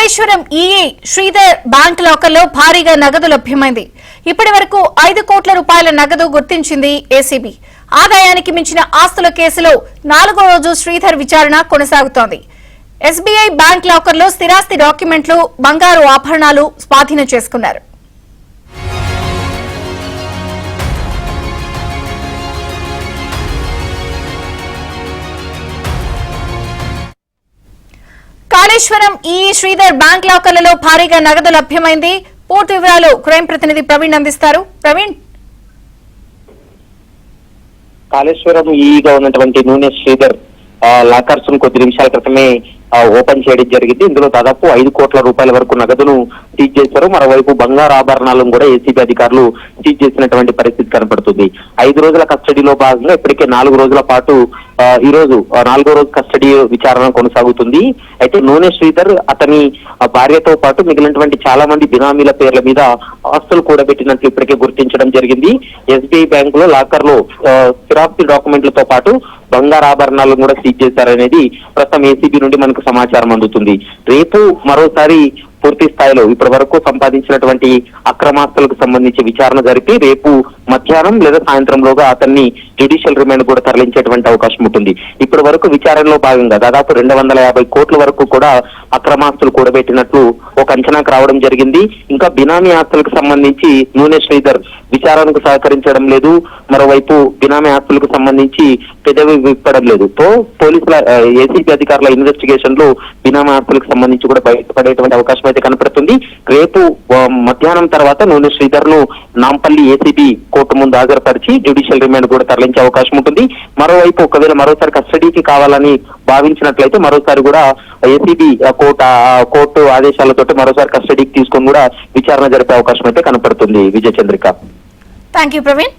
Kaleshwaram EE Sridhar bank లాకర్లో భారీగా నగదు లభ్యమైంది. ఇప్పటి వరకు 5 కోట్ల రూపాయల నగదు గుర్తించింది ఏసీబీ. ఆదాయానికి మించిన ఆస్తుల కేసులో 4వ రోజు శ్రీధర్ విచారణ కొనసాగుతోంది. ఎస్బీఐ బ్యాంక్ లాకర్లో స్థిరాస్తి డాక్యుమెంట్లు, బంగారు ఆభరణాలు స్వాధీనం చేసుకున్నారు. కాళేశ్వరం ఈఈ శ్రీధర్ బ్యాంక్ లాకర్లలో భారీగా నగదు లభ్యమైంది. పూర్తి వివరాలు క్రైమ్ ప్రతినిధి ప్రవీణ్ అందిస్తారు. ప్రవీణ్, కాళేశ్వరం ఈఈగా ఉన్నటువంటి నూనె శ్రీధర్ లాకర్స్ ను కొద్ది నిమిషాల క్రితమే ఓపెన్ చేయడం జరిగింది. ఇందులో దాదాపు 5 కోట్ల రూపాయల వరకు నగదును సీజ్ చేశారు. మరోవైపు బంగారు ఆభరణాలను కూడా ఏసీబీ అధికారులు సీజ్ చేసినటువంటి పరిస్థితి కనపడుతుంది. 5 రోజుల కస్టడీలో భాగంగా ఇప్పటికే 4 రోజుల పాటు ఈ రోజు 4వ రోజు కస్టడీ విచారణ కొనసాగుతుంది. అయితే నూనె శ్రీధర్ అతని భార్యతో పాటు మిగిలినటువంటి చాలా మంది బినామీల పేర్ల మీద ఆస్తులు కూడబెట్టినట్లు ఇప్పటికే గుర్తించడం జరిగింది. ఎస్బీఐ బ్యాంక్ లో లాకర్ లో స్థిరాస్తి డాక్యుమెంట్లతో పాటు బంగారు ఆభరణాలను కూడా సీజ్ చేశారనేది ప్రస్తుతం ఏసీబీ నుండి మనకు సమాచారం అందుతుంది. రేపు మరోసారి పూర్తి స్థాయిలో ఇప్పటి వరకు సంపాదించినటువంటి అక్రమాస్తులకు సంబంధించి విచారణ జరిపి రేపు మధ్యాహ్నం లేదా సాయంత్రంలోగా అతన్ని జ్యుడిషియల్ రిమాండ్ కూడా తరలించేటువంటి అవకాశం ఉంటుంది. ఇప్పటి వరకు విచారణలో భాగంగా దాదాపు 250 కోట్ల వరకు కూడా అక్రమాస్తులు కూడబెట్టినట్లు ఒక అంచనాకు రావడం జరిగింది. ఇంకా బినామీ ఆస్తులకు సంబంధించి నూనె శ్రీధర్ విచారణకు సహకరించడం లేదు. మరోవైపు బినామీ ఆస్తులకు సంబంధించి పెదవి విప్పడం లేదు. తో పోలీసుల ఏసీబీ అధికారుల ఇన్వెస్టిగేషన్ లో బినామీ ఆస్తులకు సంబంధించి కూడా బయటపడేటువంటి అవకాశం అయితే కనపడుతుంది. రేపు మధ్యాహ్నం తర్వాత నూనె శ్రీధర్ ను నాంపల్లి ఏసీబీ కోర్టు ముందు హాజరుపరిచి జ్యుడిషియల్ రిమాండ్ కూడా తరలించే అవకాశం ఉంటుంది. మరోవైపు ఒకవేళ మరోసారి కస్టడీకి కావాలని భావించినట్లయితే మరోసారి కూడా ఏసీబీ కోర్టు ఆదేశాలతో మరోసారి కస్టడీకి తీసుకొని కూడా విచారణ జరిపే అవకాశం అయితే కనపడుతుంది. విజయ చంద్రిక. Thank you Praveen.